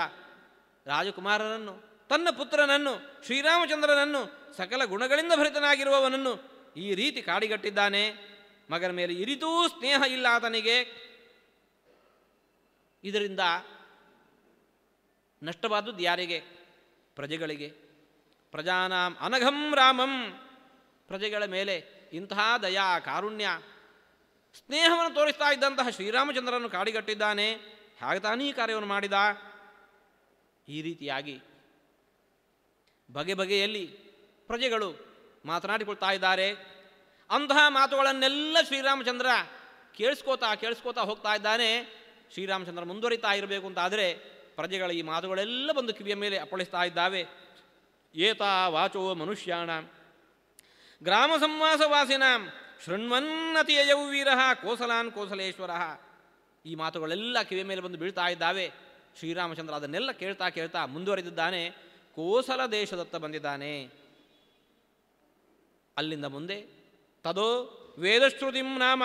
S1: ರಾಜಕುಮಾರನನ್ನು, ತನ್ನ ಪುತ್ರನನ್ನು, ಶ್ರೀರಾಮಚಂದ್ರನನ್ನು, ಸಕಲ ಗುಣಗಳಿಂದ ಭರಿತನಾಗಿರುವವನನ್ನು ಈ ರೀತಿ ಕಾಡಿಗಟ್ಟಿದ್ದಾನೆ. ಮಗನ ಮೇಲೆ ಇರಿತೂ ಸ್ನೇಹ ಇಲ್ಲ ಆತನಿಗೆ. ಇದರಿಂದ ನಷ್ಟವಾದದ್ದು ಯಾರಿಗೆ? ಪ್ರಜೆಗಳಿಗೆ. ಪ್ರಜಾನಾಂ ಅನಘಂ ರಾಮಂ, ಪ್ರಜೆಗಳ ಮೇಲೆ ಇಂತಹ ದಯಾ ಕಾರುಣ್ಯ ಸ್ನೇಹವನ್ನು ತೋರಿಸ್ತಾ ಇದ್ದಂತಹ ಶ್ರೀರಾಮಚಂದ್ರನನ್ನು ಕಾಡಿಗಟ್ಟಿದ್ದಾನೆ. ಹಾಗೆ ತಾನೇ ಈ ಕಾರ್ಯವನ್ನು ಮಾಡಿದ. ಈ ರೀತಿಯಾಗಿ ಬಗೆ ಬಗೆಯಲ್ಲಿ ಪ್ರಜೆಗಳು ಮಾತನಾಡಿಕೊಳ್ತಾ ಇದ್ದಾರೆ. ಅಂತಹ ಮಾತುಗಳನ್ನೆಲ್ಲ ಶ್ರೀರಾಮಚಂದ್ರ ಕೇಳಿಸ್ಕೋತಾ ಹೋಗ್ತಾ ಇದ್ದಾನೆ. ಶ್ರೀರಾಮಚಂದ್ರ ಮುಂದುವರಿತಾ ಇರಬೇಕು ಅಂತಾದರೆ ಪ್ರಜೆಗಳ ಈ ಮಾತುಗಳೆಲ್ಲ ಬಂದು ಕಿವಿಯ ಮೇಲೆ ಅಪ್ಪಳಿಸ್ತಾ ಇದ್ದಾವೆ. ಏತಾ ವಾಚೋ ಮನುಷ್ಯಾಣ ಗ್ರಾಮ ಸಂವಾಸವಾಸಿನಾಂ ಶೃಣ್ವನ್ನತಿಯಯೌ ವೀರ ಕೋಸಲಾನ್ ಕೋಸಲೇಶ್ವರ. ಈ ಮಾತುಗಳೆಲ್ಲ ಕಿವಿಯ ಮೇಲೆ ಬಂದು ಬೀಳ್ತಾ ಇದ್ದಾವೆ. ಶ್ರೀರಾಮಚಂದ್ರ ಅದನ್ನೆಲ್ಲ ಕೇಳ್ತಾ ಕೇಳ್ತಾ ಮುಂದುವರೆದಿದ್ದಾನೆ. ಕೋಸಲ ದೇಶದತ್ತ ಬಂದಿದ್ದಾನೆ. ಅಲ್ಲಿಂದ ಮುಂದೆ ತದೋ ವೇದಶ್ರುತಿಂ ನಾಮ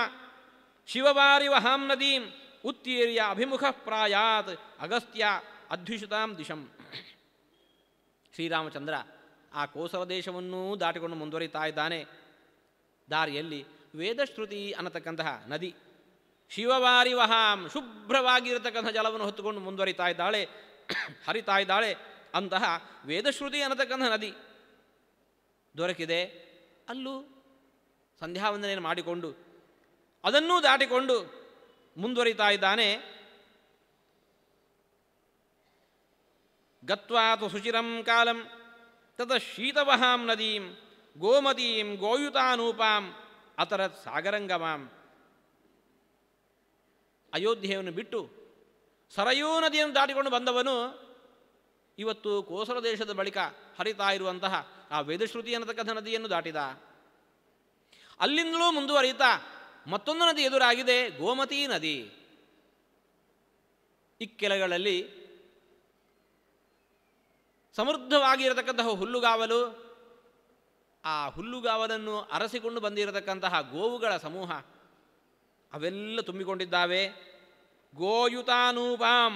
S1: ಶಿವವಾರಿ ವಹಾಂ ನದೀಂ ಉತ್ತೀರ್ಯ ಅಭಿಮುಖ ಪ್ರಾಯಾತ್ ಅಗಸ್ತ್ಯ ಅಧ್ಯುಷತಾಂ ದಿಶಂ. ಶ್ರೀರಾಮಚಂದ್ರ ಆ ಕೋಸಲ ದೇಶವನ್ನೂ ದಾಟಿಕೊಂಡು ಮುಂದುವರಿತಾ ಇದ್ದಾನೆ. ದಾರಿಯಲ್ಲಿ ವೇದಶ್ರುತಿ ಅನ್ನತಕ್ಕಂತಹ ನದಿ, ಶಿವವಾರಿ ವಹಾಂ ಶುಭ್ರವಾಗಿರತಕ್ಕಂಥ ಜಲವನ್ನು ಹೊತ್ತುಕೊಂಡು ಮುಂದುವರಿತಾ ಇದ್ದಾಳೆ, ಹರಿತಾ ಇದ್ದಾಳೆ. ಅಂತಹ ವೇದಶ್ರುತಿ ಅನ್ನತಕ್ಕಂಥ ನದಿ ದೊರಕಿದೆ. ಅಲ್ಲೂ ಸಂಧ್ಯಾವಂದನೆಯನ್ನು ಮಾಡಿಕೊಂಡು ಅದನ್ನೂ ದಾಟಿಕೊಂಡು ಮುಂದುವರಿತಾ ಇದ್ದಾನೆ. ಗತ್ವಾತು ಶುಚಿರಂ ಕಾಲಂ ತತ ಶೀತವಹಾಂ ನದೀಂ ಗೋಮತೀಂ ಗೋಯುತಾನೂಪಾಂ ಅತರತ್ ಸಾಗರಂಗಮಾಂ. ಅಯೋಧ್ಯೆಯನ್ನು ಬಿಟ್ಟು ಸರಯೂ ನದಿಯನ್ನು ದಾಟಿಕೊಂಡು ಬಂದವನು ಇವತ್ತು ಕೋಸಲ ದೇಶದ ಬಳಿಕ ಹರಿತಾ ಇರುವಂತಹ ಆ ವೇದಶ್ರುತಿ ಅನ್ನತಕ್ಕಂಥ ನದಿಯನ್ನು ದಾಟಿದ. ಅಲ್ಲಿಂದಲೂ ಮುಂದುವರಿತಾ ಮತ್ತೊಂದು ನದಿ ಎದುರಾಗಿದೆ, ಗೋಮತಿ ನದಿ. ಇಕ್ಕೆಲಗಳಲ್ಲಿ ಸಮೃದ್ಧವಾಗಿರತಕ್ಕಂತಹ ಹುಲ್ಲುಗಾವಲು, ಆ ಹುಲ್ಲುಗಾವಲನ್ನು ಅರಸಿಕೊಂಡು ಬಂದಿರತಕ್ಕಂತಹ ಗೋವುಗಳ ಸಮೂಹ ಅವೆಲ್ಲ ತುಂಬಿಕೊಂಡಿದ್ದಾವೆ. ಗೋಯುತಾನೂಪಾಂ,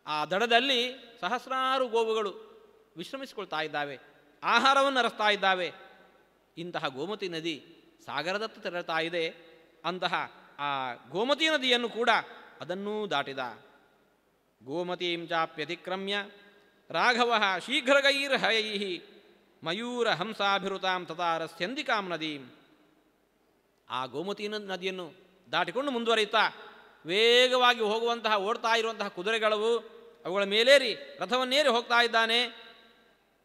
S1: ಆ ದಡದಲ್ಲಿ ಸಹಸ್ರಾರು ಗೋವುಗಳು ವಿಶ್ರಮಿಸಿಕೊಳ್ತಾ ಇದ್ದಾವೆ, ಆಹಾರವನ್ನು ಅರಸ್ತಾ ಇದ್ದಾವೆ. ಇಂತಹ ಗೋಮತಿ ನದಿ ಸಾಗರದತ್ತ ತೆರಳುತ್ತಾ ಇದೆ. ಅಂತಹ ಆ ಗೋಮತಿ ನದಿಯನ್ನು ಕೂಡ ಅದನ್ನೂ ದಾಟಿದ. ಗೋಮತೀಂ ಚಾಪ್ಯತಿಕ್ರಮ್ಯ ರಾಘವ ಶೀಘ್ರಗೈರ್ಹಯೈ ಮಯೂರ ಹಂಸಾಭಿರುತಾಂ ತತಾರಸ್ಯಂದಿಕಾಂ ನದೀಂ. ಆ ಗೋಮತಿ ನದಿಯನ್ನು ದಾಟಿಕೊಂಡು ಮುಂದುವರಿಯುತ್ತಾ ವೇಗವಾಗಿ ಹೋಗುವಂತಹ ಓಡ್ತಾ ಇರುವಂತಹ ಕುದುರೆಗಳವು ಅವುಗಳ ಮೇಲೇರಿ ರಥವನ್ನೇರಿ ಹೋಗ್ತಾ ಇದ್ದಾನೆ.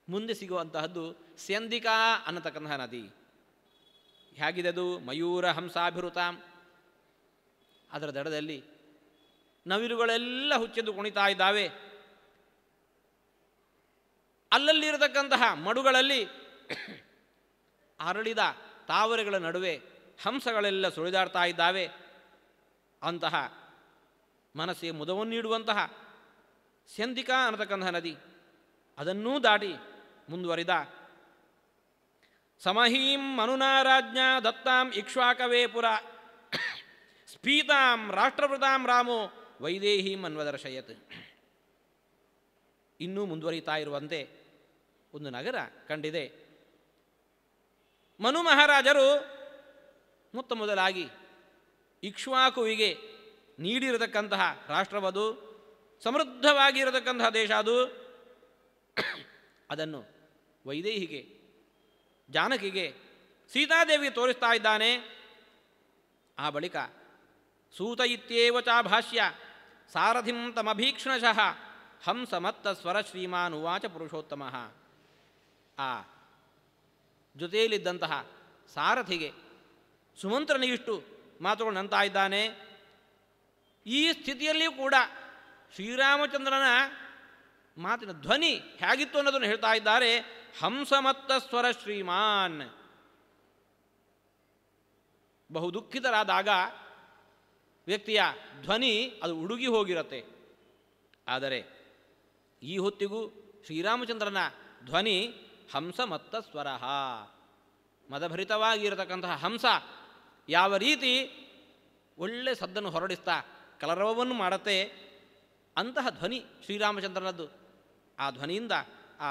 S1: ಮುಂದೆ ಸಿಗುವಂತಹದ್ದು ಸ್ಯಂದಿಕಾ ಅನ್ನತಕ್ಕಂತಹ ನದಿ. ಹೇಗಿದೆ ಅದು? ಮಯೂರ ಹಂಸಾಭಿರುತಾಂ. ಅದರ ದಡದಲ್ಲಿ ನವಿಲುಗಳೆಲ್ಲ ಹುಚ್ಚೆದ್ದು ಕುಣಿತಾ ಇದ್ದಾವೆ. ಅಲ್ಲಲ್ಲಿರತಕ್ಕಂತಹ ಮಡುಗಳಲ್ಲಿ ಅರಳಿದ ತಾವರೆಗಳ ನಡುವೆ ಹಂಸಗಳೆಲ್ಲ ಸುಳಿದಾಡ್ತಾ ಇದ್ದಾವೆ. ಅಂತಹ ಮನಸ್ಸಿಗೆ ಮುದವನ್ನು ನೀಡುವಂತಹ ಸ್ಯಂದಿಕಾ ಅನ್ನತಕ್ಕಂತಹ ನದಿ ಅದನ್ನೂ ದಾಟಿ ಮುಂದುವರಿದ. ಸಮಹೀಂ ಮನುನಾರಾಜ್ಞ ದತ್ತಾಂ ಇಕ್ಷ್ವಾಕವೇ ಪುರ ಸ್ಫೀತಾಂ ರಾಷ್ಟ್ರವೃತಾಂ ರಾಮೋ ವೈದೇಹೀಂ ಅನ್ವದರ್ಶಯತ್. ಇನ್ನೂ ಮುಂದುವರಿತಾ ಇರುವಂತೆ ಒಂದು ನಗರ ಕಂಡಿದೆ. ಮನು ಮಹಾರಾಜರು ಮೊತ್ತ ಮೊದಲಾಗಿ ಇಕ್ಷ್ವಾಕುವಿಗೆ ನೀಡಿರತಕ್ಕಂತಹ ರಾಷ್ಟ್ರವದು, ಸಮೃದ್ಧವಾಗಿರತಕ್ಕಂತಹ ದೇಶ ಅದು. ಅದನ್ನು ವೈದೇಹಿಗೆ, ಜಾನಕಿಗೆ, ಸೀತಾದೇವಿಗೆ ತೋರಿಸ್ತಾ ಇದ್ದಾನೆ. ಆ ಬಳಿಕ ಸೂತ ಇತ್ಯೇವ ಚಾಭಾಷ್ಯ ಸಾರಥಿಂ ತಮಭೀಕ್ಷ್ಣಶಃ ಹಂಸಮತ್ತ ಸ್ವರ ಶ್ರೀಮಾನ್ ಉವಾಚ ಪುರುಷೋತ್ತಮ. ಆ ಜೊತೆಯಲ್ಲಿದ್ದಂತಹ ಸಾರಥಿಗೆ ಸುಮಂತ್ರನಿಗಿಷ್ಟು ಮಾತುಗಳು ನಂತಾ ಇದ್ದಾನೆ. ಈ ಸ್ಥಿತಿಯಲ್ಲಿಯೂ ಕೂಡ ಶ್ರೀರಾಮಚಂದ್ರನ ಮಾತಿನ ಧ್ವನಿ ಹೇಗಿತ್ತು ಅನ್ನೋದನ್ನು ಹೇಳ್ತಾ ಇದ್ದಾರೆ. ಹಂಸಮತ್ತ ಸ್ವರ ಶ್ರೀಮಾನ್. ಬಹು ದುಃಖಿತರಾದಾಗ ವ್ಯಕ್ತಿಯ ಧ್ವನಿ ಅದು ಉಡುಗಿ ಹೋಗಿರುತ್ತೆ. ಆದರೆ ಈ ಹೊತ್ತಿಗೂ ಶ್ರೀರಾಮಚಂದ್ರನ ಧ್ವನಿ ಹಂಸಮತ್ತ ಸ್ವರ, ಮದಭರಿತವಾಗಿರತಕ್ಕಂತಹ ಹಂಸ ಯಾವ ರೀತಿ ಒಳ್ಳೆ ಸದ್ದನ್ನು ಹೊರಡಿಸ್ತಾ ಕಲರವವನ್ನು ಮಾಡುತ್ತೆ, ಅಂತಹ ಧ್ವನಿ ಶ್ರೀರಾಮಚಂದ್ರನದ್ದು. ಆ ಧ್ವನಿಯಿಂದ ಆ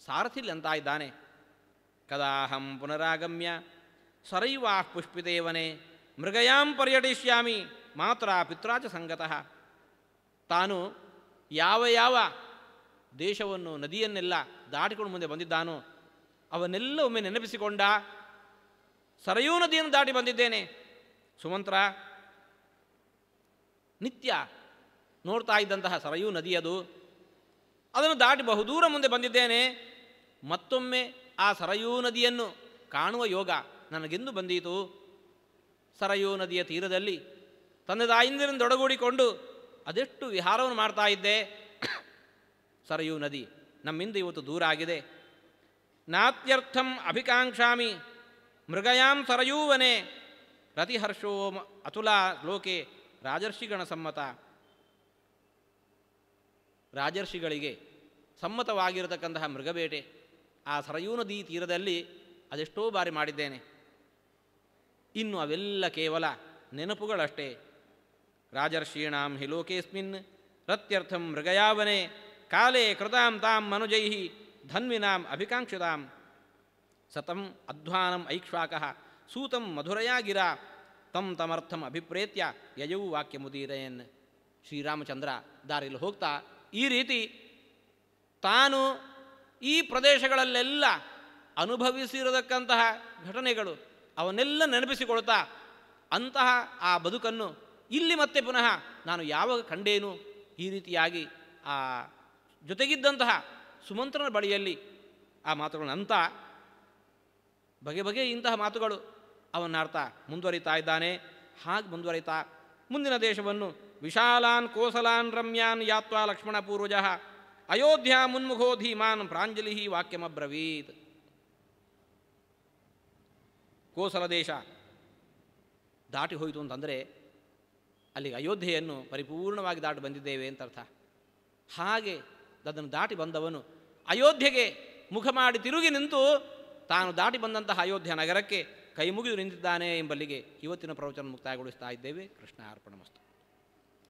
S1: ಸಾರಥಿಲಿ ಅಂತ ಇದ್ದಾನೆ. ಕದಾಹಂ ಪುನರಾಗಮ್ಯ ಸರೈವಾ ಪುಷ್ಪಿತೇವನೆ ಮೃಗಯಾಂ ಪರ್ಯಟಿಷ್ಯಾಮಿ ಮಾತ್ರ ಪಿತ್ರಾಚ ಸಂಗತಃ. ತಾನು ಯಾವ ಯಾವ ದೇಶವನ್ನು, ನದಿಯನ್ನೆಲ್ಲ ದಾಟಿಕೊಂಡು ಮುಂದೆ ಬಂದಿದ್ದಾನೋ ಅವನ್ನೆಲ್ಲ ಒಮ್ಮೆ ನೆನಪಿಸಿಕೊಂಡ. ಸರಯೂ ನದಿಯನ್ನು ದಾಟಿ ಬಂದಿದ್ದೇನೆ ಸುಮಂತ್ರ. ನಿತ್ಯ ನೋಡ್ತಾ ಇದ್ದಂತಹ ಸರಯೂ ನದಿಯದು. ಅದನ್ನು ದಾಟಿ ಬಹುದೂರ ಮುಂದೆ ಬಂದಿದ್ದೇನೆ. ಮತ್ತೊಮ್ಮೆ ಆ ಸರಯೂ ನದಿಯನ್ನು ಕಾಣುವ ಯೋಗ ನನಗೆಂದು ಬಂದೀತು. ಸರಯೂ ನದಿಯ ತೀರದಲ್ಲಿ ತಂದೆ ತಾಯಿಂದಿರಿಂದೊಡಗೂಡಿಕೊಂಡು ಅದೆಷ್ಟು ವಿಹಾರವನ್ನು ಮಾಡ್ತಾ ಇದ್ದೆ. ಸರಯೂ ನದಿ ನಮ್ಮಿಂದ ಇವತ್ತು ದೂರ ಆಗಿದೆ. ನಾತ್ಯರ್ಥಂ ಅಭಿಕಾಂಕ್ಷಾಮಿ ಮೃಗಯಾಂ ಸರಯೂವನೆ ರತಿಹರ್ಷೋ ಅತುಲಾ ಲೋಕೆ ರಾಜರ್ಷಿಗಣ ಸಮ್ಮತ. ರಾಜರ್ಷಿಗಳಿಗೆ ಸಮ್ಮತವಾಗಿರತಕ್ಕಂತಹ ಮೃಗಬೇಟೆ ಆ ಸರಯೂ ನದಿ ತೀರದಲ್ಲಿ ಅದೆಷ್ಟೋ ಬಾರಿ ಮಾಡಿದ್ದೇನೆ. ಇನ್ನು ಅವೆಲ್ಲ ಕೇವಲ ನೆನಪುಗಳಷ್ಟೇ. ರಾಜರ್ಷೀಣಾಂ ಹಿ ಲೋಕೇಸ್ಮಿನ್ ರತ್ಯರ್ಥಂ ಮೃಗಯಾವನೆ ಕಾಲೇ ಕೃತಾಂ ತಾಂ ಮನುಜೈ ಧನ್ವಿನಾಂ ಅಭಿಕಾಂಕ್ಷಿತಾಂ ಸತಂ ಅಧ್ವಾನಂ ಐಕ್ಷ್ವಾಕಃ ಸೂತಂ ಮಧುರಯಾ ಗಿರಾ ತಂ ತಮರ್ಥಂ ಅಭಿಪ್ರೇತ್ಯ ಯಯೌ ವಾಕ್ಯಮುದೀರಯನ್. ಶ್ರೀರಾಮಚಂದ್ರ ದಾರಿಯಲ್ಲಿ ಹೋಗ್ತಾ ಈ ರೀತಿ ತಾನು ಈ ಪ್ರದೇಶಗಳಲ್ಲೆಲ್ಲ ಅನುಭವಿಸಿರತಕ್ಕಂತಹ ಘಟನೆಗಳು ಅವನ್ನೆಲ್ಲ ನೆನಪಿಸಿಕೊಳ್ತಾ ಅಂತಹ ಆ ಬದುಕನ್ನು ಇಲ್ಲಿ ಮತ್ತೆ ಪುನಃ ನಾನು ಯಾವಾಗ ಕಂಡೇನು, ಈ ರೀತಿಯಾಗಿ ಆ ಜೊತೆಗಿದ್ದಂತಹ ಸುಮಂತ್ರನ ಬಳಿಯಲ್ಲಿ ಆ ಮಾತುಗಳನ್ನು ಅಂತ ಬಗೆ ಬಗೆಯ ಇಂತಹ ಮಾತುಗಳು ಅವನ್ನಾರ್ಥ ಮುಂದುವರಿತಾ ಇದ್ದಾನೆ. ಹಾಗೆ ಮುಂದುವರಿತಾ ಮುಂದಿನ ದೇಶವನ್ನು ವಿಶಾಲಾನ್ ಕೋಸಲಾನ್ ರಮ್ಯಾನ್ ಯಾತ್ವಾ ಲಕ್ಷ್ಮಣ ಪೂರ್ವಜ ಅಯೋಧ್ಯ ಮುನ್ಮುಖೋ ಧೀಮಾನ್ ಪ್ರಾಂಜಲಿ ವಾಕ್ಯಮಬ್ರವೀತ್. ಕೋಸಲ ದೇಶ ದಾಟಿ ಹೋಯಿತು ಅಂತಂದರೆ ಅಲ್ಲಿಗೆ ಅಯೋಧ್ಯೆಯನ್ನು ಪರಿಪೂರ್ಣವಾಗಿ ದಾಟಿ ಬಂದಿದ್ದೇವೆ ಅಂತ ಅರ್ಥ. ಹಾಗೆ ಅದನ್ನು ದಾಟಿ ಬಂದವನು ಅಯೋಧ್ಯೆಗೆ ಮುಖ ಮಾಡಿ ತಿರುಗಿ ನಿಂತು ತಾನು ದಾಟಿ ಬಂದಂತಹ ಅಯೋಧ್ಯ ನಗರಕ್ಕೆ ಕೈ ಮುಗಿದು ನಿಂತಿದ್ದಾನೆ ಎಂಬಲ್ಲಿಗೆ ಇವತ್ತಿನ ಪ್ರವಚನ ಮುಕ್ತಾಯಗೊಳಿಸ್ತಾ ಇದ್ದೇವೆ. ಕೃಷ್ಣ ಅರ್ಪಣಮಸ್ತು.